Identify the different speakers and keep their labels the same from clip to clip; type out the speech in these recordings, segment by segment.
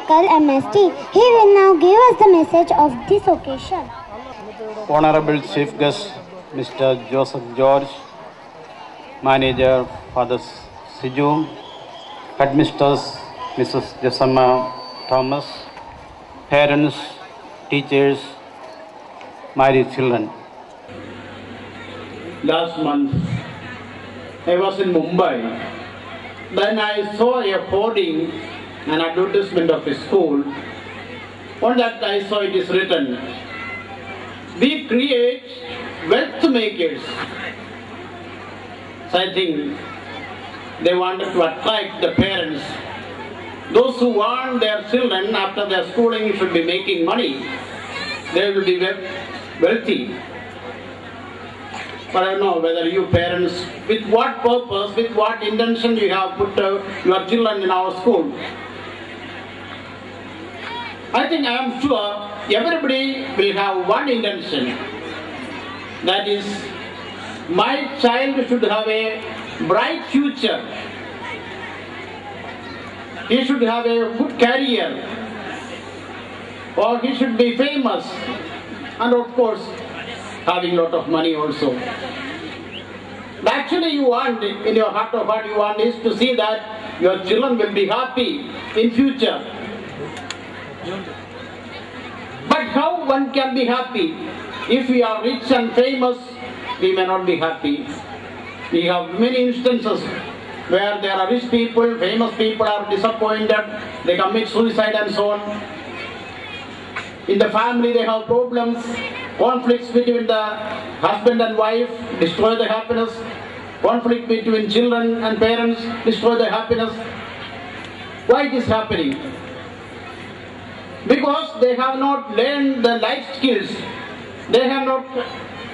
Speaker 1: Chirackal, MST. He will now give us the message of this occasion.
Speaker 2: Honorable Chief Guest, Mr. Joseph George, Manager Father Siju, Headmistress Mrs. Jessamma Thomas, parents, teachers, my dear children.
Speaker 3: Last month, I was in Mumbai. Then I saw a hoarding, an advertisement of a school. On that I saw it is written, "We create wealth makers." So I think they wanted to attract the parents. Those who want their children after their schooling should be making money. They will be wealthy. But I don't know whether you parents, with what purpose, with what intention you have put your children in our school. I think I am sure everybody will have one intention. That is, my child should have a bright future. He should have a good career. Or he should be famous. And of course, having a lot of money also. But actually you want, in your heart of heart, you want is to see that your children will be happy in future. But how one can be happy? If we are rich and famous, we may not be happy. We have many instances where there are rich people, famous people are disappointed, they commit suicide and so on. In the family they have problems, conflicts between the husband and wife destroy the happiness, conflict between children and parents destroy the happiness. Why it is happening? Because they have not learned the life skills, they have not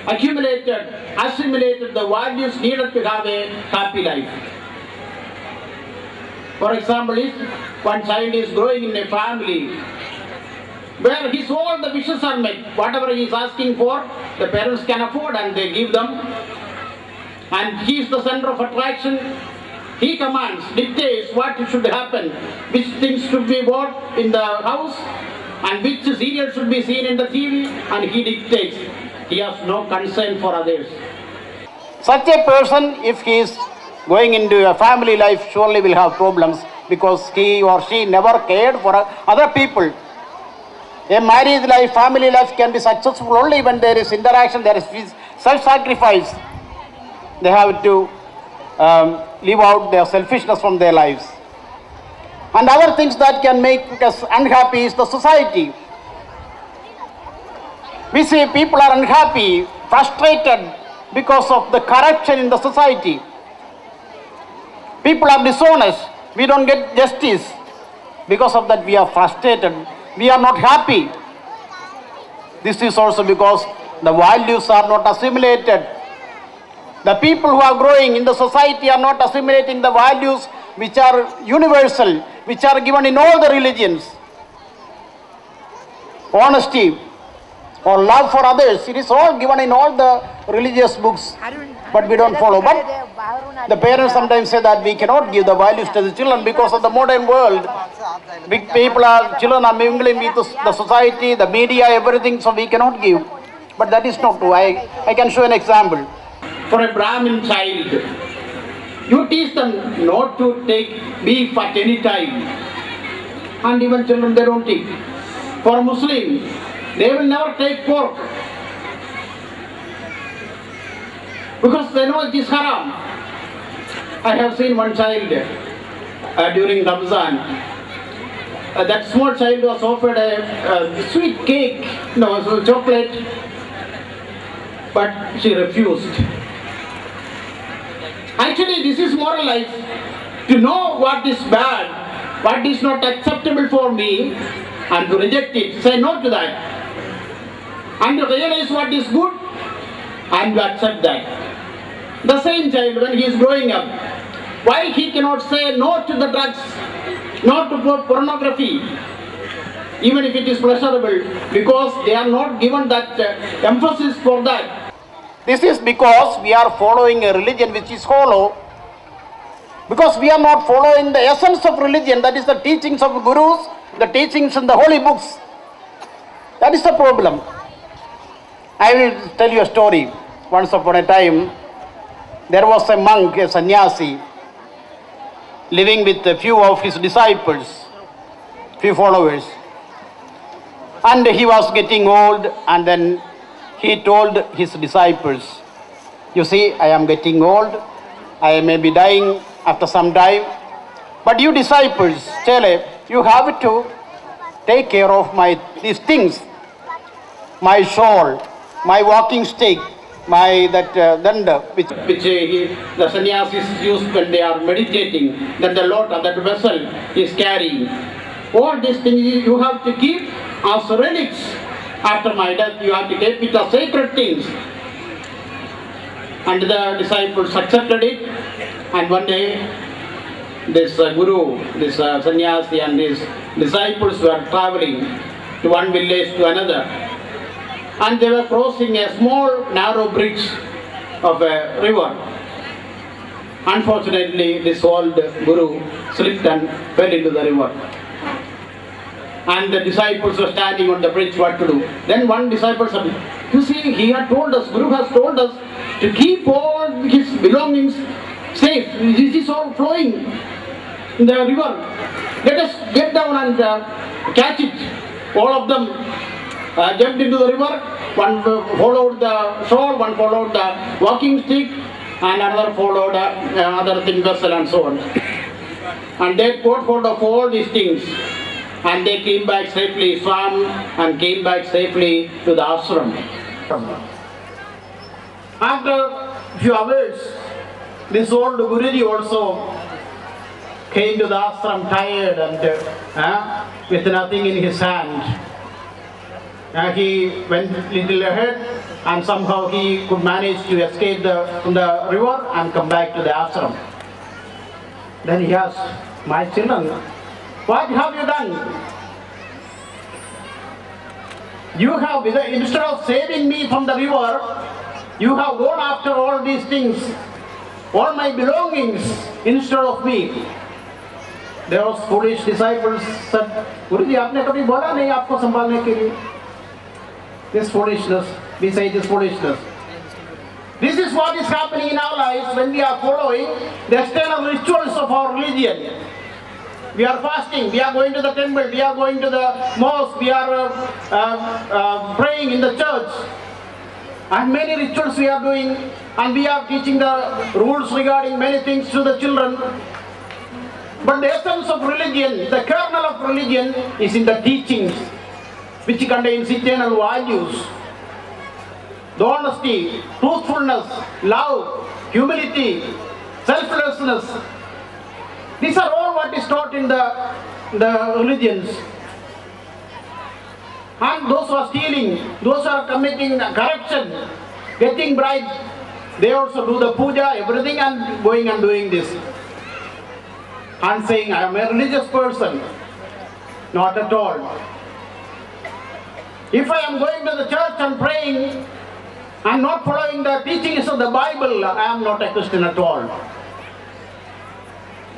Speaker 3: assimilated the values needed to have a happy life. For example, if one child is growing in a family where his all the wishes are met, whatever he is asking for, the parents can afford and they give them, and he is the center of attraction, he commands, dictates what should happen, which things should be bought in the house, and which serial should be seen in the TV, and he dictates. He has no concern for others.
Speaker 2: Such a person, if he is going into a family life, surely will have problems because he or she never cared for other people. A married life, family life can be successful only when there is interaction, there is self-sacrifice. They have to leave out their selfishness from their lives. And other things that can make us unhappy is the society. We see people are unhappy, frustrated because of the corruption in the society. People are dishonest. We don't get justice. Because of that, we are frustrated. We are not happy. This is also because the values are not assimilated. The people who are growing in the society are not assimilating the values which are universal, which are given in all the religions. Honesty or love for others, it is all given in all the religious books, but we don't follow. But the parents sometimes say that we cannot give the values to the children because of the modern world. Big people children are mingling with the society, the media, everything, so we cannot give. But that is not true. I can show an example.
Speaker 3: For a Brahmin child, you teach them not to take beef at any time. And even children, they don't eat. For a Muslim, they will never take pork. Because they know it is haram. I have seen one child during Ramzan. That small child was offered a sweet cake, no, chocolate, but she refused. Actually, this is moral life. To know what is bad, what is not acceptable for me, and to reject it, say no to that. And to realize what is good, and to accept that. The same child, when he is growing up, why he cannot say no to the drugs, no to pornography, even if it is pleasurable, because they are not given that emphasis for that.
Speaker 2: This is because we are following a religion which is hollow, because we are not following the essence of religion, that is the teachings of gurus, the teachings in the holy books. That is the problem. I will tell you a story. Once upon a time, there was a monk, a sannyasi, living with a few of his disciples, few followers. And he was getting old, and then he told his disciples, you see, I am getting old, I may be dying after some time, but you disciples, Chele, you have to take care of these things, my shawl, my walking stick, my danda, which
Speaker 3: the sannyasis use when they are meditating, that the lota, that vessel is carrying. All these things you have to keep as relics. After my death, you have to keep it as sacred things. And the disciples accepted it. And one day, this guru, this sannyasi and his disciples were traveling to one village to another. And they were crossing a small narrow bridge of a river. Unfortunately, this old guru slipped and fell into the river. And the disciples were standing on the bridge, what to do. Then one disciple said, you see, he had told us, Guru has told us to keep all his belongings safe. This is all flowing in the river. Let us get down and catch it. All of them jumped into the river. One followed the shawl, one followed the walking stick, and another followed another thing, vessel, and so on. And they got hold of all these things, and they came back safely, swam and came back safely to the ashram. After a few hours, this old Guruji also came to the ashram tired and with nothing in his hand. He went little ahead, and somehow he could manage to escape from the river and come back to the ashram. Then he asked, my children, what have you done? You have, instead of saving me from the river, you have gone after all these things, all my belongings, instead of me. Those foolish disciples said, Guruji, aapne kabhi bola nahi aapko sambhalne ke liye? This foolishness, beside this foolishness. This is what is happening in our lives when we are following the external rituals of our religion. We are fasting, we are going to the temple, we are going to the mosque, we are praying in the church. And many rituals we are doing, and we are teaching the rules regarding many things to the children. But the essence of religion, the kernel of religion is in the teachings, which contains eternal values. The honesty, truthfulness, love, humility, selflessness. These are all what is taught in the religions. And those who are stealing, those who are committing corruption, getting bribes, they also do the puja, everything, and going and doing this. And saying, I am a religious person. Not at all. If I am going to the church and praying, I am not following the teachings of the Bible, I am not a Christian at all.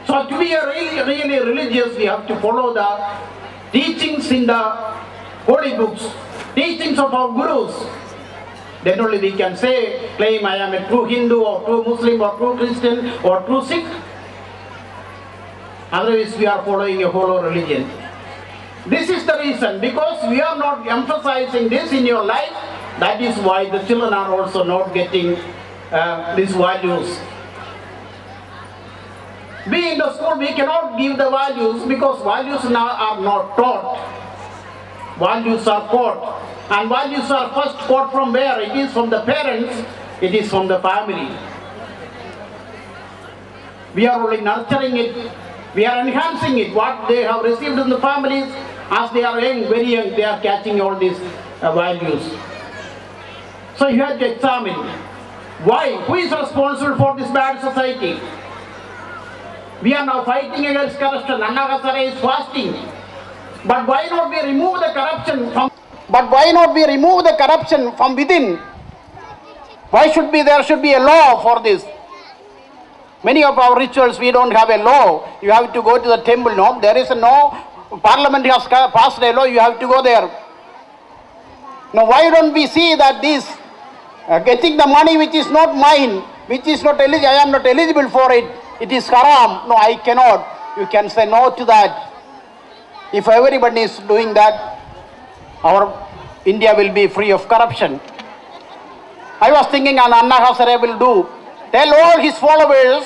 Speaker 3: So to be a really religious, we have to follow the teachings in the holy books, teachings of our gurus. Then only we can claim I am a true Hindu or true Muslim or true Christian or true Sikh. Otherwise we are following a hollow religion. This is the reason, because we are not emphasizing this in your life. That is why the children are also not getting these values. We in the school, we cannot give the values because values now are not taught. Values are taught. And values are first taught from where? It is from the parents, it is from the family. We are only nurturing it, we are enhancing it. What they have received in the families, as they are young, very young, they are catching all these values. So you have to examine. Why? Who is responsible for this bad society? We are now fighting against corruption. Anna Hazare is fasting. But why not we remove the corruption from?
Speaker 2: But why not we remove the corruption from within? Why should there should be a law for this? Many of our rituals we don't have a law. You have to go to the temple. No, there is no Parliament has passed a law, you have to go there. Now why don't we see that this getting the money which is not mine, which is not eligible, I am not eligible for it, it is haram. No, I cannot. You can say no to that. If everybody is doing that, our India will be free of corruption. I was thinking Anna Hazare will do. Tell all his followers,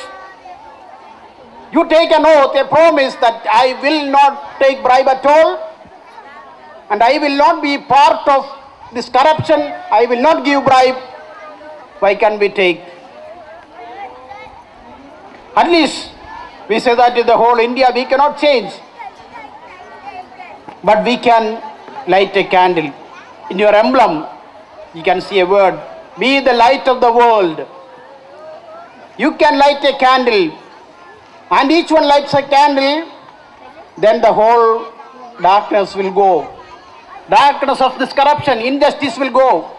Speaker 2: you take an oath, a promise that I will not take bribe at all, and I will not be part of this corruption, I will not give bribe. Why can we take? At least we say that in the whole India we cannot change. But we can light a candle. In your emblem, you can see a word, be the light of the world. You can light a candle, and each one lights a candle, then the whole darkness will go. Darkness of this corruption, injustice will go.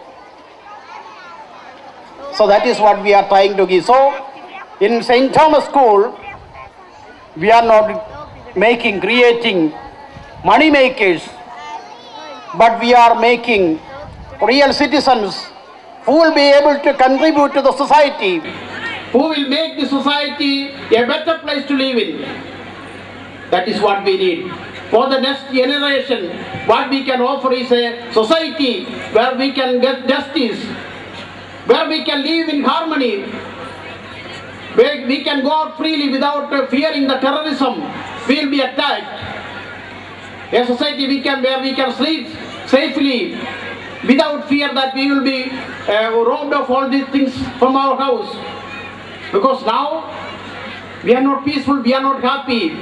Speaker 2: So that is what we are trying to give. So in St. Thomas School, we are not creating money makers, but we are making real citizens who will be able to contribute to the society,
Speaker 3: who will make the society a better place to live in. That is what we need. For the next generation, what we can offer is a society where we can get justice, where we can live in harmony, where we can go out freely without fearing the terrorism we will be attacked. A society where we can sleep safely without fear that we will be robbed of all these things from our house. Because now we are not peaceful, we are not happy,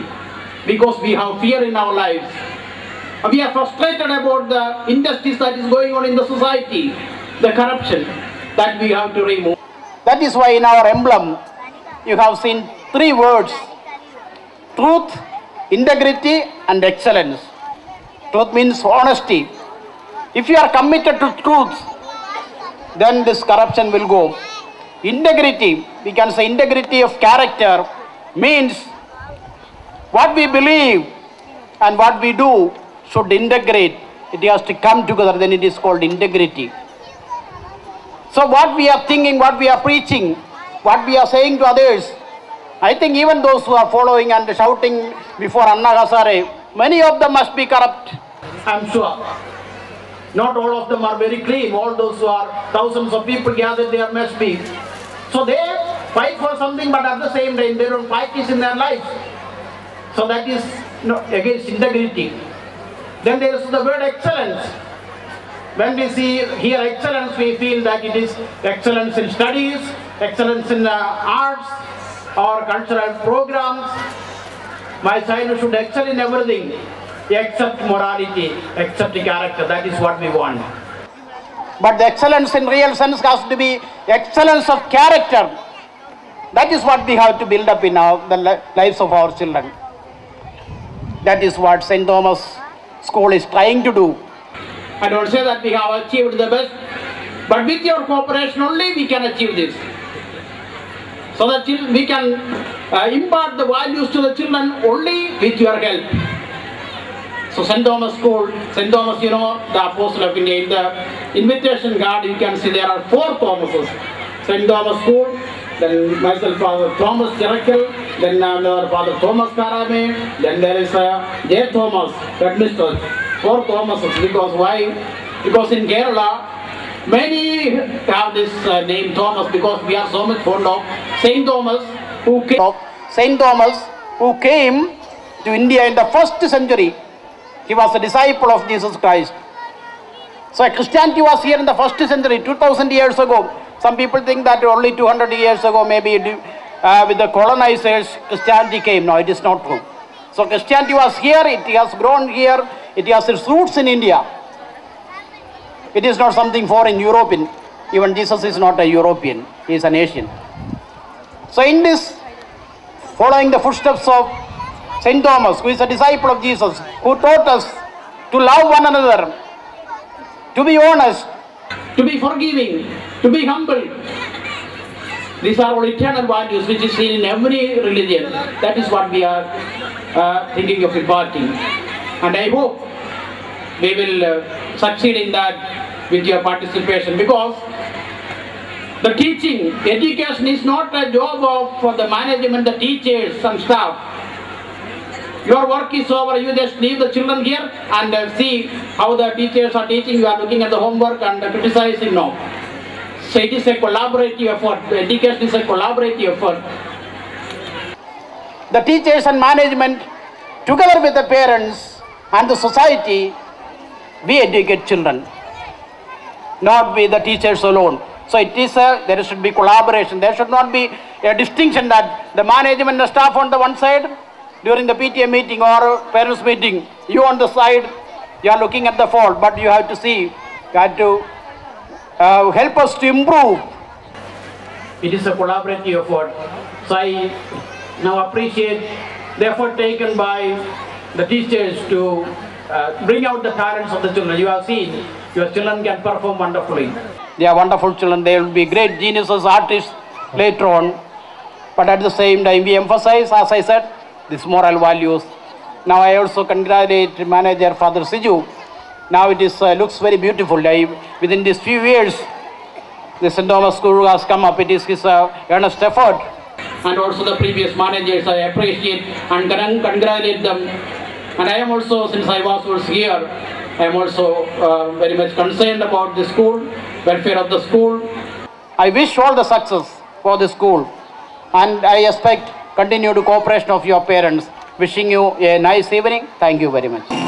Speaker 3: because we have fear in our lives. We are frustrated about the injustice that is going on in the society, the corruption that we have to remove.
Speaker 2: That is why in our emblem you have seen 3 words: truth, integrity and excellence. Truth means honesty. If you are committed to truth, then this corruption will go. Integrity, we can say integrity of character, means what we believe and what we do should integrate. It has to come together, then it is called integrity. So what we are thinking, what we are preaching, what we are saying to others, I think even those who are following and shouting before Anna Hazare, many of them must be corrupt.
Speaker 3: I am sure. Not all of them are very clean. All those who are thousands of people gathered there must be. So they fight for something, but at the same time they don't fight this in their lives. So that is against integrity. Then there is the word excellence. When we hear excellence, we feel that it is excellence in studies, excellence in arts or cultural programs. My child should excel in everything except morality, except character. That is what we want.
Speaker 2: But the excellence in real sense has to be excellence of character. That is what we have to build up in the lives of our children. That is what St. Thomas School is trying to do.
Speaker 3: I don't say that we have achieved the best, but with your cooperation only we can achieve this. So that we can impart the values to the children only with your help. So St. Thomas School, St. Thomas, the Apostle of India, in the invitation card you can see there are 4 Thomases. St. Thomas School, then myself, Father Thomas Chirackal, then another Father Thomas Karame, then there is J. Thomas, headmistress. 4 Thomases. Because why? Because in Kerala, many have this name Thomas, because we are so much fond of Saint Thomas, who came to India in the 1st century. He was a disciple of Jesus Christ. So Christianity was here in the 1st century, 2000 years ago. Some people think that only 200 years ago, maybe with the colonizers, Christianity came. No, it is not true. So Christianity was here, it has grown here, it has its roots in India. It is not something foreign, European. Even Jesus is not a European, he is an Asian. So in this, following the footsteps of St. Thomas, who is a disciple of Jesus, who taught us to love one another, to be honest, to be forgiving, to be humble. These are all eternal values which is seen in every religion. That is what we are thinking of imparting. And I hope we will succeed in that with your participation, because the teaching, education is not a job of for the management, the teachers and staff. Your work is over, you just leave the children here and see how the teachers are teaching, you are looking at the homework and criticizing, no. So it is a collaborative effort, education is a collaborative effort.
Speaker 2: The teachers and management, together with the parents and the society, we educate children, not with the teachers alone. So it is there should be collaboration. There should not be a distinction that the management and staff on the one side during the PTA meeting or parents meeting, you on the side, you are looking at the fault, but you have to see, you have to help us to improve.
Speaker 3: It is a collaborative effort. So I now appreciate the effort taken by the teachers to bring out the talents of the children. You have seen, your children can perform wonderfully.
Speaker 2: They are wonderful children. They will be great geniuses, artists later on. But at the same time, we emphasize, as I said, these moral values. Now I also congratulate manager Father Siju. Now it is looks very beautiful. Within these few years, the St. Thomas School has come up. It is his earnest effort.
Speaker 3: And also the previous managers, I appreciate and congratulate them. And I am also, since I was here, I am also very much concerned about the school, welfare of the school.
Speaker 2: I wish all the success for the school, and I expect continued cooperation of your parents. Wishing you a nice evening. Thank you very much.